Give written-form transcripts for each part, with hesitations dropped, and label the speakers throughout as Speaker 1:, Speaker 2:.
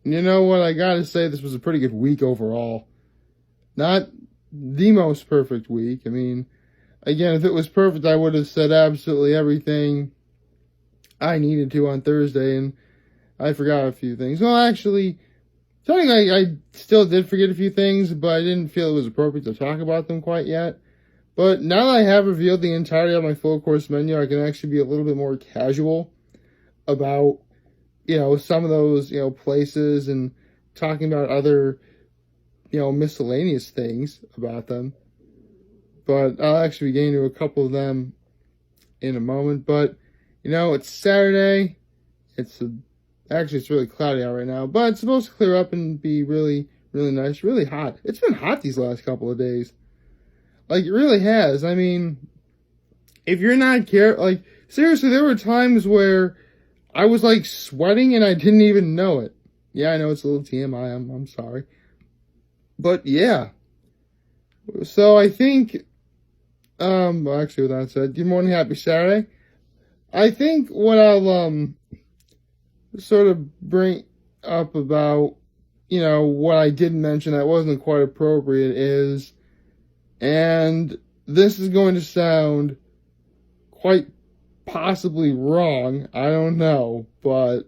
Speaker 1: You know what? I gotta say, this was a pretty good week overall. Not the most perfect week. I mean, again, if it was perfect, I would have said absolutely everything I needed to on Thursday, and I forgot a few things. Well, actually, I still did forget a few things, but I didn't feel it was appropriate to talk about them quite yet. But now that I have revealed the entirety of my full course menu, I can actually be a little bit more casual about, some of those, places and talking about other, miscellaneous things about them. But I'll actually be getting to a couple of them in a moment. But, it's Saturday. Actually, it's really cloudy out right now, but it's supposed to clear up and be really, really nice, really hot. It's been hot these last couple of days. Like, it really has. I mean, if you're not seriously, there were times where I was, sweating and I didn't even know it. Yeah, I know it's a little TMI, I'm sorry. But, yeah. So, I think, actually, with that said, good morning, happy Saturday. I think what I'll, sort of bring up about, what I did mention that wasn't quite appropriate is, and this is going to sound quite possibly wrong, I don't know, but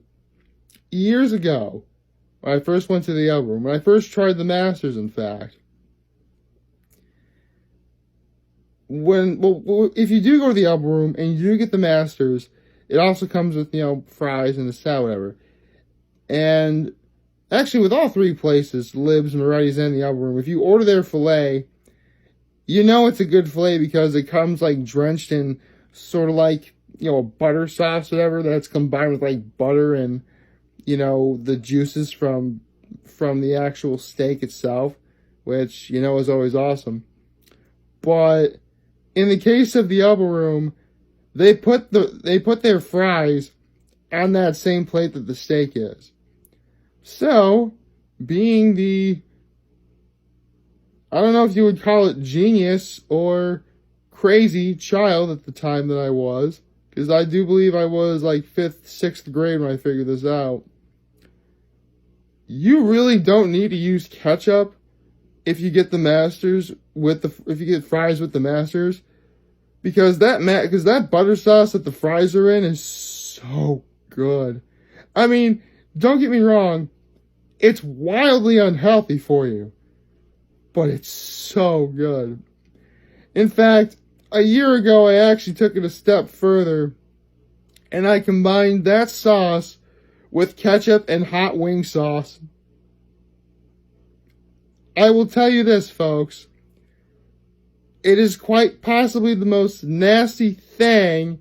Speaker 1: years ago, when I first went to the Elbow Room, when I first tried the Masters, in fact, if you do go to the Elbow Room and you do get the Masters, it also comes with, fries and a salad, whatever. And actually, with all three places, Libs, Moretti's, and the Elbow Room, if you order their filet, it's a good filet because it comes, drenched in sort of a butter sauce, whatever, that's combined with, butter and, the juices from the actual steak itself, which, is always awesome. But in the case of the Elbow Room, they put their fries on that same plate that the steak is. So, being I don't know if you would call it genius or crazy child at the time that I was, because I do believe I was 5th, 6th grade when I figured this out. You really don't need to use ketchup if you get the Masters if you get fries with the Masters. Because that butter sauce that the fries are in is so good. I mean, don't get me wrong, it's wildly unhealthy for you, but it's so good. In fact, a year ago, I actually took it a step further, and I combined that sauce with ketchup and hot wing sauce. I will tell you this, folks. It is quite possibly the most nasty thing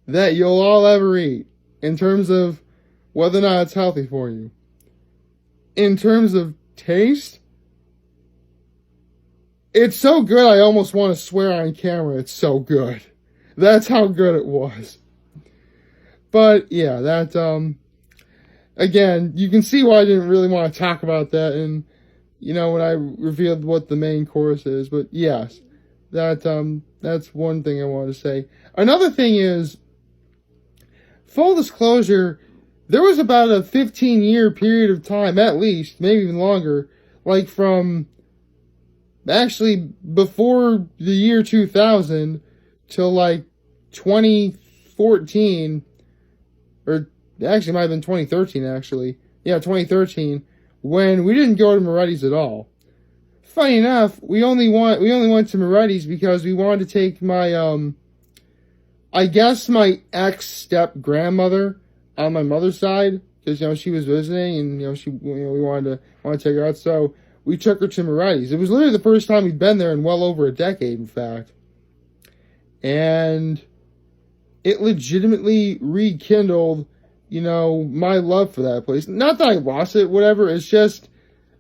Speaker 1: that you'll all ever eat in terms of whether or not it's healthy for you. In terms of taste, it's so good I almost want to swear on camera it's so good. That's how good it was. But yeah, again, you can see why I didn't really want to talk about that and when I revealed what the main course is. But yes, that's one thing I want to say. Another thing is, full disclosure, there was about a 15-year period of time, at least, maybe even longer, from actually before the year 2000 till 2014, or actually it might have been 2013 actually. Yeah, 2013, when we didn't go to Moretti's at all. Funny enough, we only went to Moretti's because we wanted to take my I guess my ex-step-grandmother on my mother's side, because she was visiting and we wanted to take her out, so we took her to Moretti's. It was literally the first time we'd been there in well over a decade, in fact. And it legitimately rekindled, my love for that place. Not that I lost it, whatever. It's just,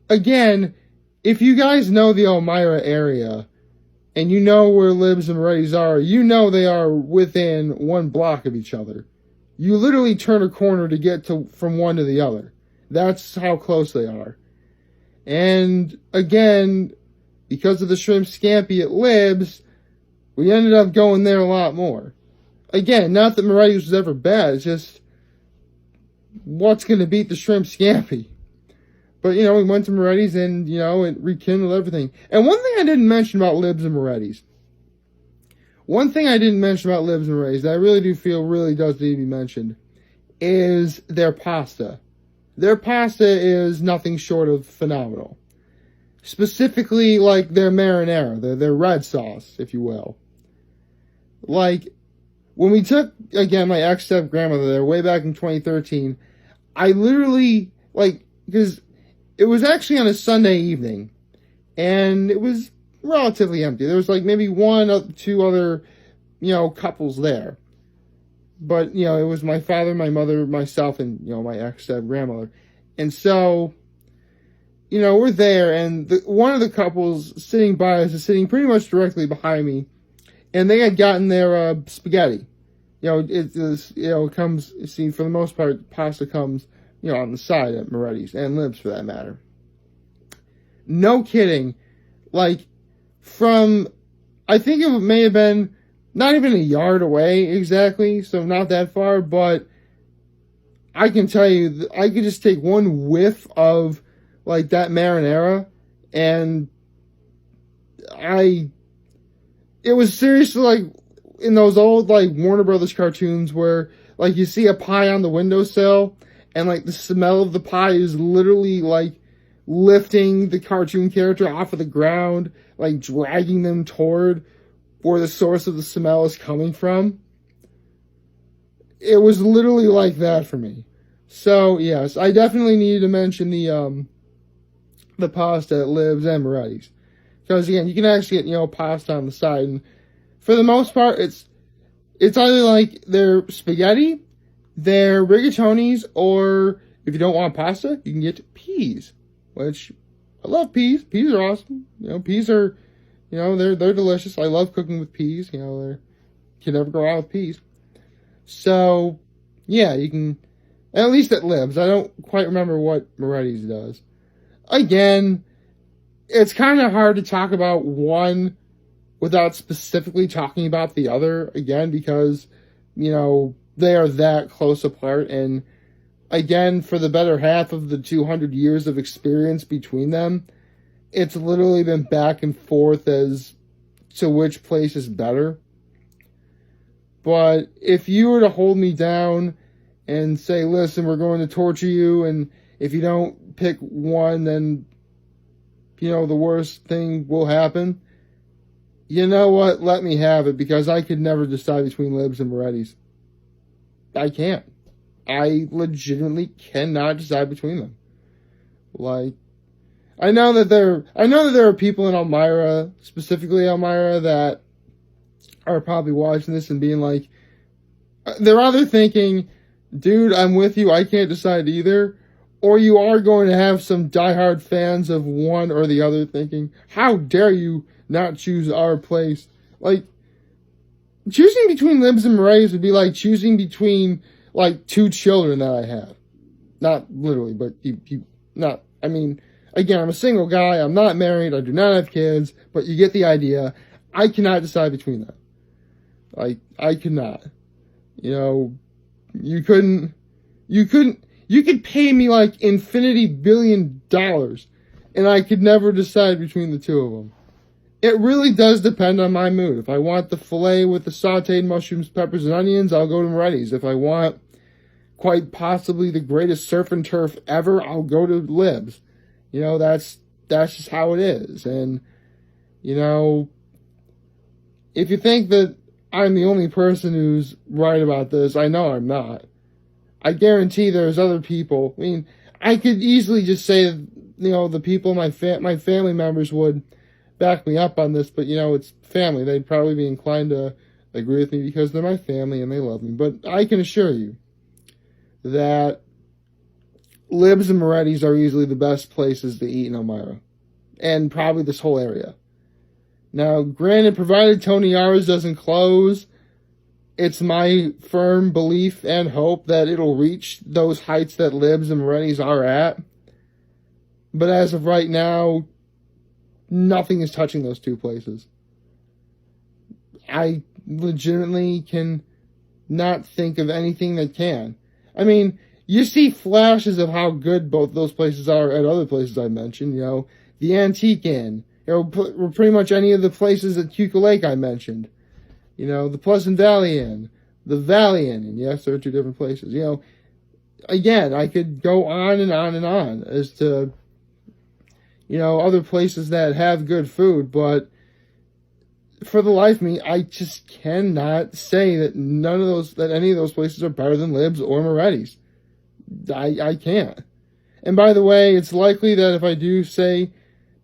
Speaker 1: again, if you guys know the Elmira area, and you know where Libs and Moretti's are, they are within 1 block of each other. You literally turn a corner to get from one to the other. That's how close they are. And again, because of the shrimp scampi at Libs, we ended up going there a lot more. Again, not that Moretti's was ever bad, it's just, what's going to beat the shrimp scampi? But, we went to Moretti's and, it rekindled everything. And one thing I didn't mention about Libs and Moretti's. That I really do feel really does need to be mentioned is their pasta. Their pasta is nothing short of phenomenal. Specifically, like, their marinara, their red sauce, if you will. Like, when we took, again, my ex-step-grandmother there way back in 2013, I literally, because it was actually on a Sunday evening, and it was relatively empty. There was, maybe one or two other, couples there. But, it was my father, my mother, myself, and, my ex-step-grandmother. And so, we're there, and one of the couples sitting by us is sitting pretty much directly behind me, and they had gotten their spaghetti. It comes, see, for the most part, pasta comes, on the side at Moretti's, and Libs for that matter. No kidding. From, I think it may have been not even a yard away exactly, so not that far, but I can tell you, I could just take one whiff of, that marinara, and it was seriously in those old, Warner Brothers cartoons where, you see a pie on the windowsill, and, the smell of the pie is literally, lifting the cartoon character off of the ground, dragging them toward where the source of the smell is coming from. It was literally like that for me. So, yes, I definitely needed to mention the pasta at Libs and Moretti's. Because, again, you can actually get, pasta on the side. And for the most part, it's either, their spaghetti, their rigatonis, or if you don't want pasta, you can get peas. Which, I love peas. Peas are awesome. Peas are, they're delicious. I love cooking with peas. You can never go out with peas. So, yeah, you can, at least at Libs. I don't quite remember what Moretti's does. Again, it's kind of hard to talk about one without specifically talking about the other, again, because, they are that close apart. And, again, for the better half of the 200 years of experience between them, it's literally been back and forth as to which place is better. But if you were to hold me down and say, listen, we're going to torture you, and if you don't pick one, then, the worst thing will happen. You know what? Let me have it, because I could never decide between Libs and Moretti's. I can't. I legitimately cannot decide between them. I know that there are people in Elmira, specifically Elmira, that are probably watching this and being like, they're either thinking, dude, I'm with you, I can't decide either, or you are going to have some diehard fans of one or the other thinking, how dare you not choose our place? Choosing between Libs and Moretti's would be like choosing between, two children that I have. Not literally, but again, I'm a single guy, I'm not married, I do not have kids, but you get the idea. I cannot decide between them. I could not. You could pay me infinity billion dollars, and I could never decide between the two of them. It really does depend on my mood. If I want the filet with the sauteed mushrooms, peppers, and onions, I'll go to Moretti's. If I want quite possibly the greatest surf and turf ever, I'll go to Libs. That's just how it is. And, if you think that I'm the only person who's right about this, I know I'm not. I guarantee there's other people. I could easily just say, the people, my family members would back me up on this, but, it's family. They'd probably be inclined to agree with me because they're my family and they love me. But I can assure you that Libs and Moretti's are easily the best places to eat in Elmira. And probably this whole area. Now, granted, provided Tony R's doesn't close, it's my firm belief and hope that it'll reach those heights that Libs and Moretti's are at. But as of right now, nothing is touching those two places. I legitimately can not think of anything that can. you see flashes of how good both those places are at other places I mentioned, the Antique Inn, pretty much any of the places at Cuca Lake I mentioned, the Pleasant Valley Inn, the Valley Inn, and yes, there are two different places, again, I could go on and on and on as to, other places that have good food, but for the life of me, I just cannot say that any of those places are better than Libs or Moretti's. I can't. And by the way, it's likely that if I do say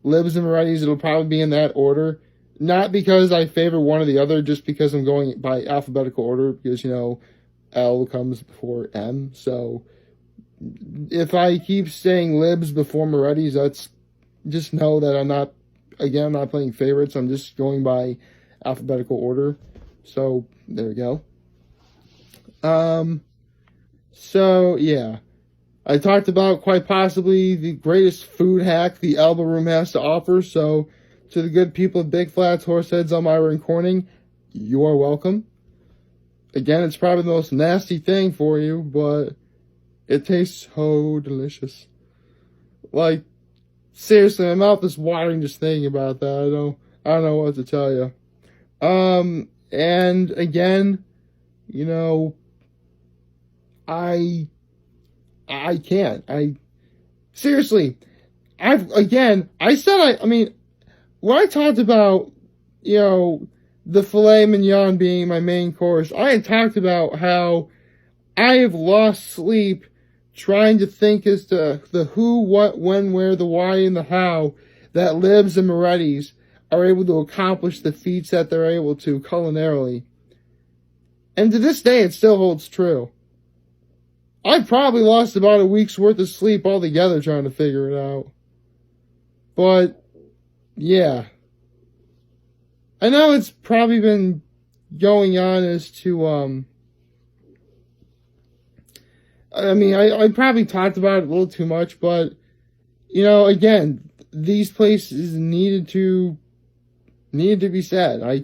Speaker 1: Libs and Moretti's, it'll probably be in that order. Not because I favor one or the other, just because I'm going by alphabetical order, because, L comes before M. So if I keep saying Libs before Moretti's, that's just know that I'm not playing favorites. I'm just going by alphabetical order. So there we go. So yeah, I talked about quite possibly the greatest food hack the Elbow Room has to offer. So to the good people of Big Flats, Horseheads, Elmira, and Corning, you are welcome. Again, it's probably the most nasty thing for you, but it tastes so delicious. Like, seriously, my mouth is watering just thinking about that. I don't know what to tell you. And again, I can't. Seriously, I mean, when I talked about, the filet mignon being my main course, I had talked about how I have lost sleep trying to think as to the who, what, when, where, the why, and the how that Libs and Moretti's are able to accomplish the feats that they're able to culinarily. And to this day, it still holds true. I probably lost about a week's worth of sleep altogether trying to figure it out. But, yeah. I know it's probably been going on as to, I probably talked about it a little too much, but, again, these places needed to be said. I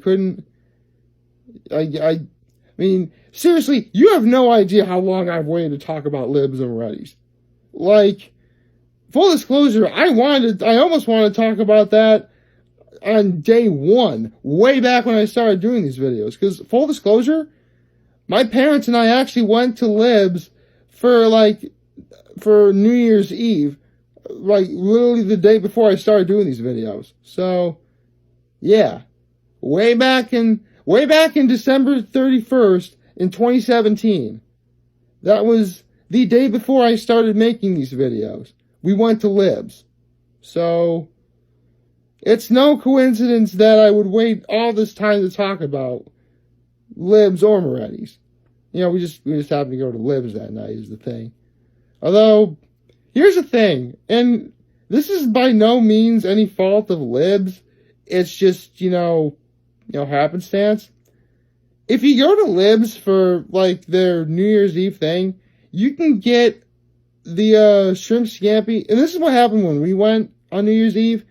Speaker 1: mean, seriously, you have no idea how long I've waited to talk about Libs and Moretti's. Like, full disclosure, I almost wanted to talk about that on day one, way back when I started doing these videos. Because, full disclosure, my parents and I actually went to Libs for New Year's Eve, literally the day before I started doing these videos. So, yeah, way back in December 31st in 2017, that was the day before I started making these videos. We went to Libs. So, it's no coincidence that I would wait all this time to talk about Libs or Moretti's. We just happened to go to Libs that night is the thing. Although, here's the thing, and this is by no means any fault of Libs. It's just, happenstance. If you go to Libs for, their New Year's Eve thing, you can get the shrimp scampi. And this is what happened when we went on New Year's Eve.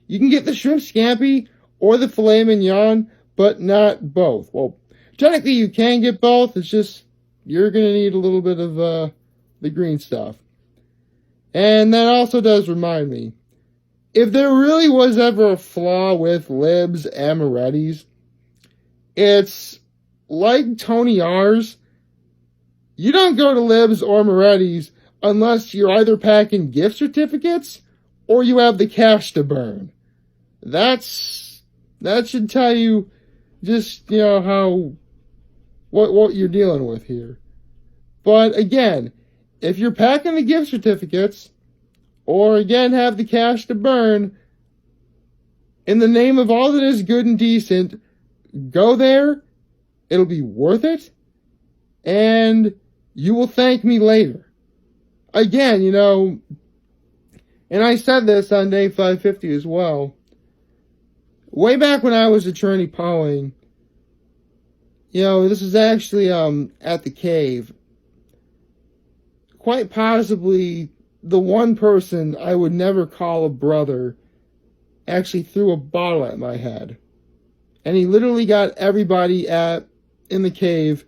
Speaker 1: You can get the shrimp scampi or the filet mignon, but not both. Well, technically you can get both. It's just, you're going to need a little bit of the green stuff. And that also does remind me, if there really was ever a flaw with Libs and Moretti's, it's like Tony R's. You don't go to Libs or Moretti's unless you're either packing gift certificates or you have the cash to burn. That should tell you just, what you're dealing with here. But again, if you're packing the gift certificates, or again have the cash to burn, in the name of all that is good and decent, go there, it'll be worth it, and you will thank me later. Again, and I said this on day 550 as well, way back when I was attorney Powing, this is actually at the cave. Quite possibly the one person I would never call a brother actually threw a bottle at my head. And he literally got everybody in the cave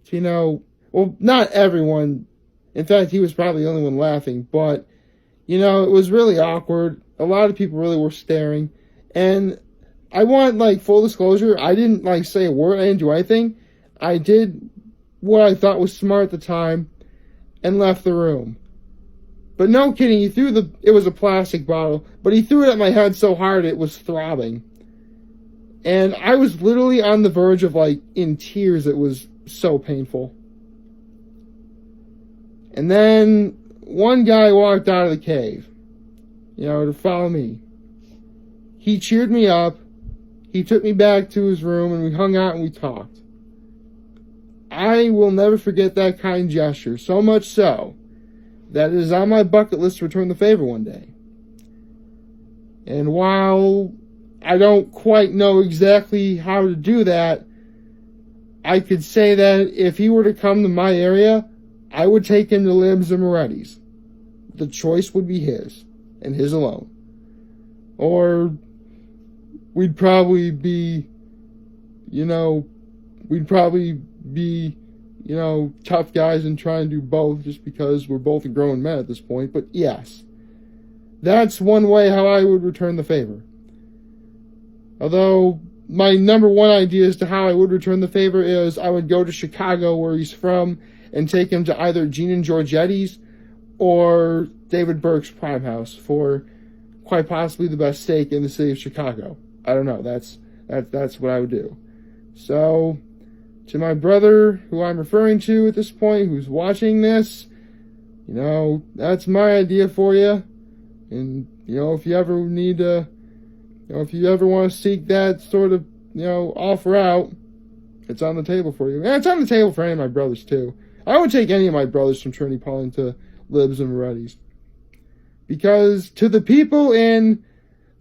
Speaker 1: to, well, not everyone In fact, he was probably the only one laughing. But, you know, it was really awkward. A lot of people really were staring. And I want, like, full disclosure. I didn't, like, say a word. I didn't do anything. I did what I thought was smart at the time and left the room. But no kidding, it was a plastic bottle, but he threw it at my head so hard it was throbbing. And I was literally on the verge of, like, in tears. It was so painful. And then one guy walked out of the cave, you know, to follow me. He cheered me up. He took me back to his room and we hung out and we talked. I will never forget that kind gesture, so much so that it is on my bucket list to return the favor one day. And while I don't quite know exactly how to do that, I could say that if he were to come to my area, I would take him to Libs or Moretti's. The choice would be his, and his alone. Or we'd probably be, tough guys and try and do both just because we're both grown men at this point. But yes, that's one way how I would return the favor. Although my number one idea as to how I would return the favor is I would go to Chicago, where he's from, and take him to either Gene and Giorgetti's or David Burke's Prime House for quite possibly the best steak in the city of Chicago. I don't know. That's what I would do. So, to my brother, who I'm referring to at this point, who's watching this, that's my idea for you. And, if you ever need to, if you ever want to seek that sort of, offer out, it's on the table for you. And it's on the table for any of my brothers, too. I would take any of my brothers from Trinity Pawling to Libs and Moretti's. Because to the people in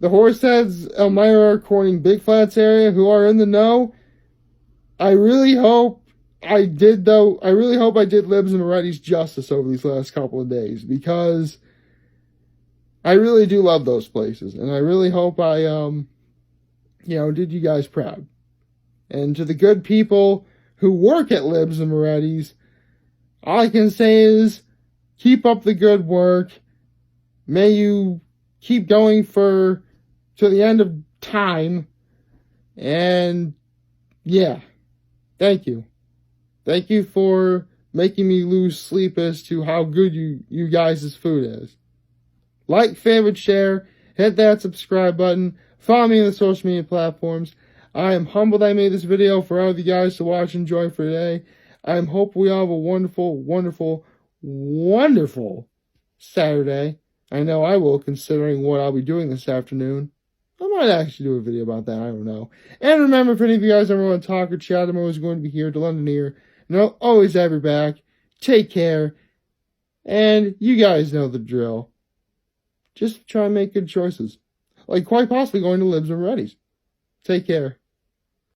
Speaker 1: the Horseheads, Elmira, Corning, Big Flats area who are in the know, I really hope I did Libs and Moretti's justice over these last couple of days, because I really do love those places, and I really hope I, did you guys proud. And to the good people who work at Libs and Moretti's, all I can say is keep up the good work. May you keep going to the end of time. And yeah, thank you. Thank you for making me lose sleep as to how good you guys' food is. Like, favorite, share, hit that subscribe button, follow me on the social media platforms. I am humbled I made this video for all of you guys to watch and enjoy for today. I hope we all have a wonderful, wonderful, wonderful Saturday. I know I will, considering what I'll be doing this afternoon. I might actually do a video about that, I don't know. And remember, if any of you guys ever want to talk or chat, I'm always going to be here to lend an ear. And I'll always have your back. Take care. And you guys know the drill. Just try and make good choices. Like quite possibly going to Libs and Moretti's. Take care.